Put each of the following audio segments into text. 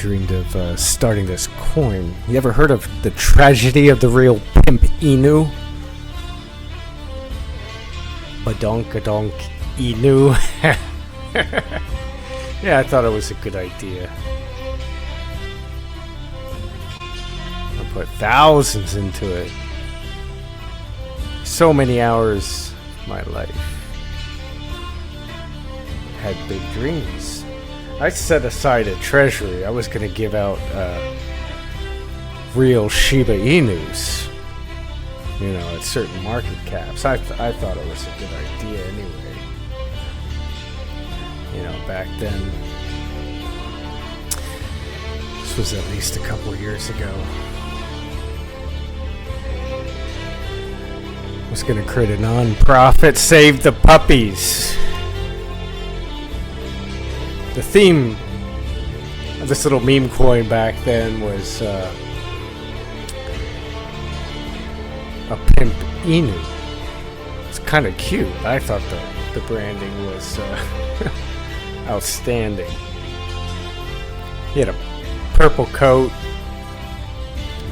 dreamed of starting this coin. You ever heard of the tragedy of the real Pimp Inu? Badonkadonk Inu. Yeah, I thought it was a good idea. I put thousands into it. So many hours of my life. Had big dreams. I set aside a treasury. I was going to give out real Shiba Inus, you know, at certain market caps. I thought it was a good idea anyway. You know, back then. This was at least a couple years ago. I was going to create a non-profit, Save the Puppies. The theme of this little meme coin back then was a Pimp Inu. It's kind of cute. I thought the branding was outstanding. He had a purple coat,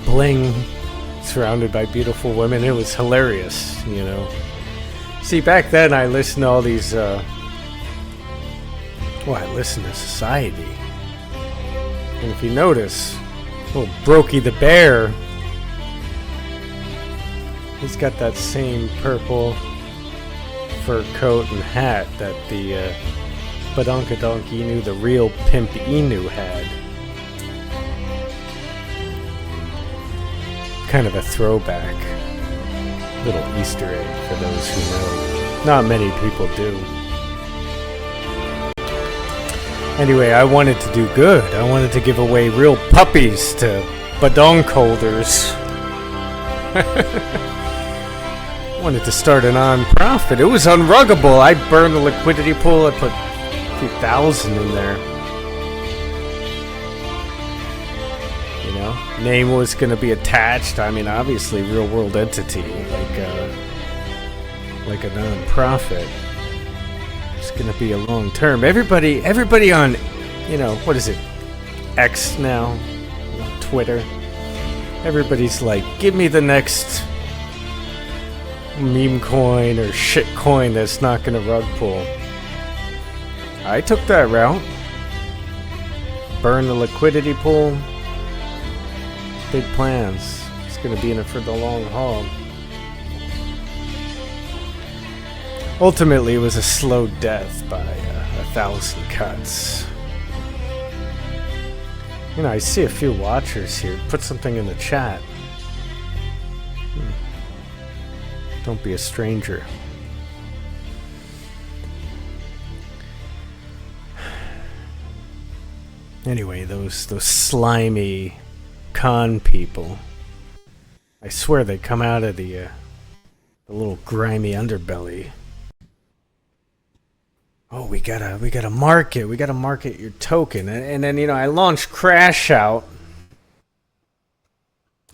bling, surrounded by beautiful women. It was hilarious, you know. See, back then I listened to all these... Well, I listen to Society. And if you notice, little Brokey the Bear, he's got that same purple fur coat and hat that the Badonkadonk Inu, the real Pimp Inu, had. Kind of a throwback. Little Easter egg for those who know. Not many people do. Anyway, I wanted to do good. I wanted to give away real puppies to badonk holders. I wanted to start a non-profit. It was unruggable. I burned the liquidity pool. I put a few thousand in there. You know, name was going to be attached. I mean, obviously, real world entity, like a non-profit. It's gonna be a long term. Everybody on, you know, what is it? X now, Twitter. Everybody's like, give me the next meme coin or shit coin that's not gonna rug pull. I took that route. Burn the liquidity pool. Big plans. It's gonna be in it for the long haul. Ultimately, it was a slow death by 1,000 cuts. You know, I see a few watchers here. Put something in the chat. Don't be a stranger. Anyway, those slimy con people. I swear they come out of the little grimy underbelly. Oh, we gotta market. We gotta market your token, and then, you know, I launched CrashOut.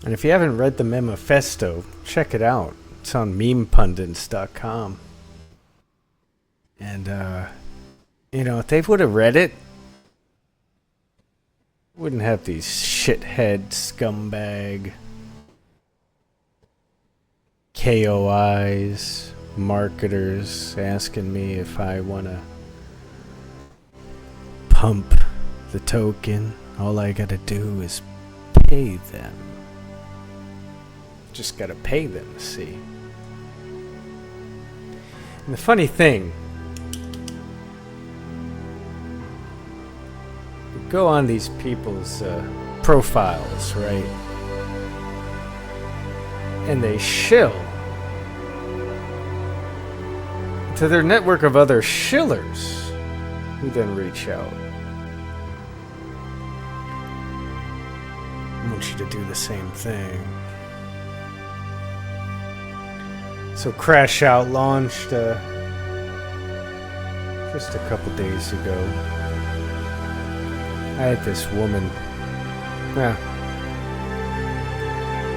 And if you haven't read the manifesto, check it out. It's on MemePundits.com. And you know, if they would have read it, wouldn't have these shithead scumbag KOIs. Marketers asking me if I want to pump the token. All I gotta do is pay them. Just gotta pay them, see. And the funny thing, you go on these people's profiles, right? And they shill to their network of other shillers, who then reach out. I want you to do the same thing. So CrashOut launched just a couple days ago. I had this woman,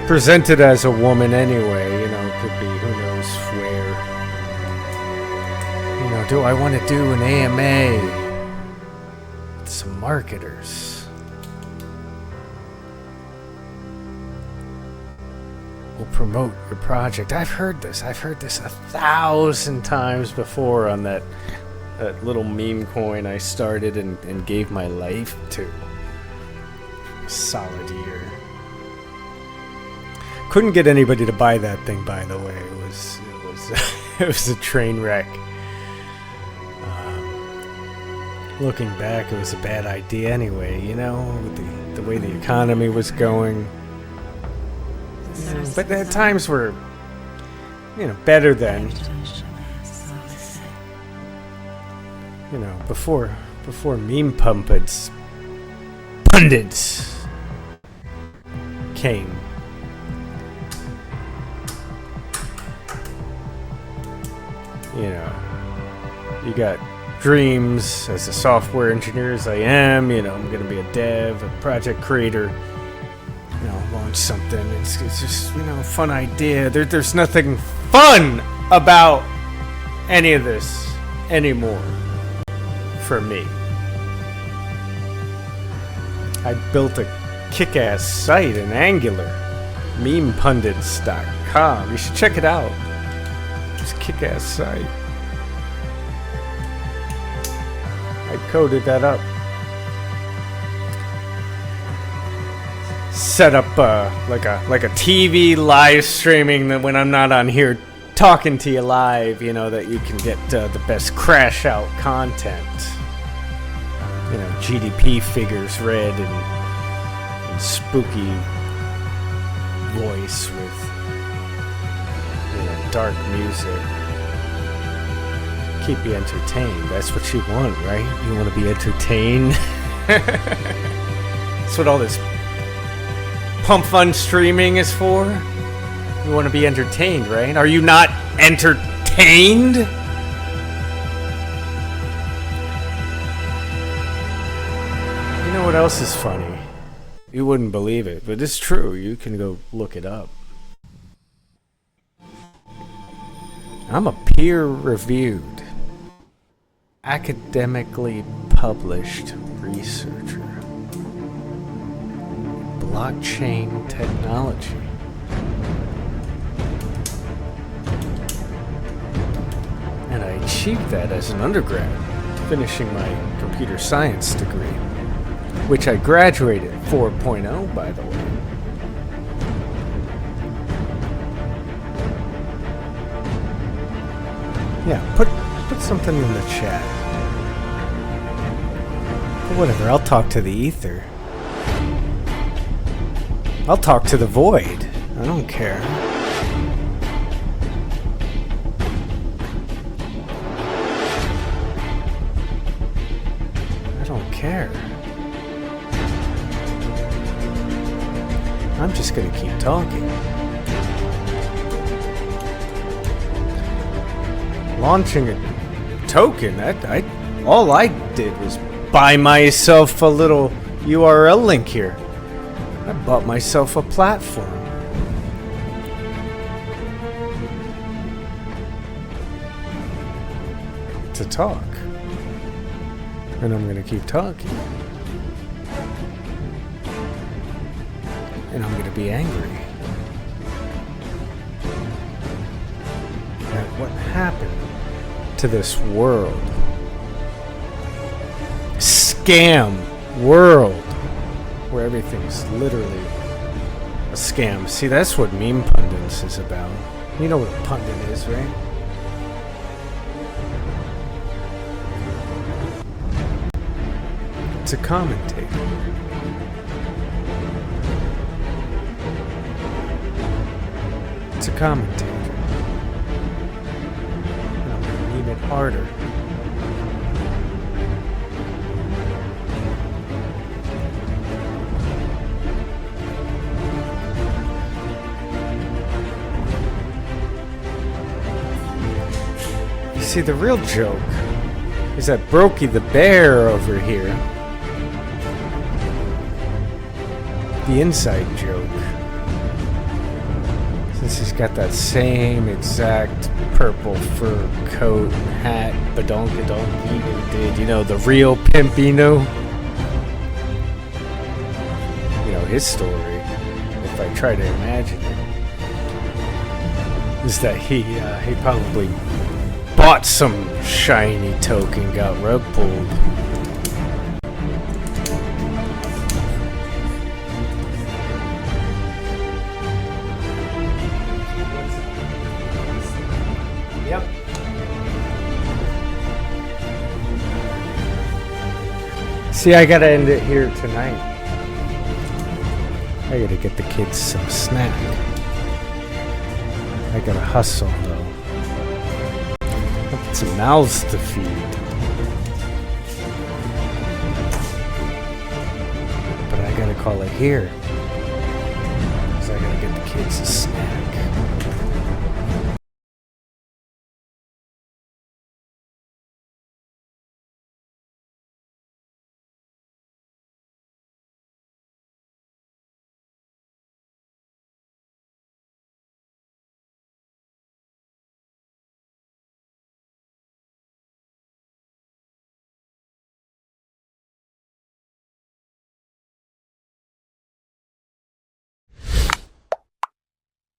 presented as a woman anyway, you know, could be who knows where. You know, do I want to do an AMA with some marketers? promote your project. I've heard this 1,000 times before on that little meme coin I started and gave my life to. Solid year. Couldn't get anybody to buy that thing, by the way. It was it was a train wreck. Looking back, it was a bad idea anyway, you know, with the way the economy was going. But the times were, you know, better then. You know, before MemePundits came. You know, you got dreams as a software engineer as I am. You know, I'm gonna be a dev, a project creator. You know, launch something. It's just, you know, a fun idea. There's nothing fun about any of this anymore for me. I built a kick-ass site in Angular, MemePundits.com. You should check it out. It's a kick-ass site. I coded that up. Set up like a TV live streaming that when I'm not on here talking to you live, you know, that you can get the best CrashOut content. You know, GDP figures read and spooky voice with, you know, dark music. Keep you entertained. That's what you want, right? You want to be entertained. That's what all this pump fun streaming is for. You want to be entertained, right? Are you not entertained? You know what else is funny? You wouldn't believe it, but it's true. You can go look it up. I'm a peer-reviewed, academically published researcher. Blockchain technology. And I achieved that as an undergrad, finishing my computer science degree, which I graduated 4.0, by the way. Yeah, put something in the chat. But whatever, I'll talk to the ether. I'll talk to the void. I don't care. I don't care. I'm just gonna keep talking. Launching a token, all I did was buy myself a little URL link here. I bought myself a platform. To talk. And I'm gonna keep talking. And I'm gonna be angry at what happened to this world. Scam world. Where everything's literally a scam. See, that's what MemePundits is about. You know what a pundit is, right? It's a commentator. It's a commentator. And I'm gonna meme it harder. See, the real joke is that Brokey the Bear over here, the inside joke, since he's got that same exact purple fur coat and hat Badonkadonk Inu did, you know, the real Pimp Inu. You know, his story, if I try to imagine it. is that he probably bought some shiny token, got rug pulled. Yep. See, I gotta end it here tonight. I gotta get the kids some snack. I gotta hustle though. I've got some mouths to feed. But I gotta call it here. Because I gotta get the kids a snack.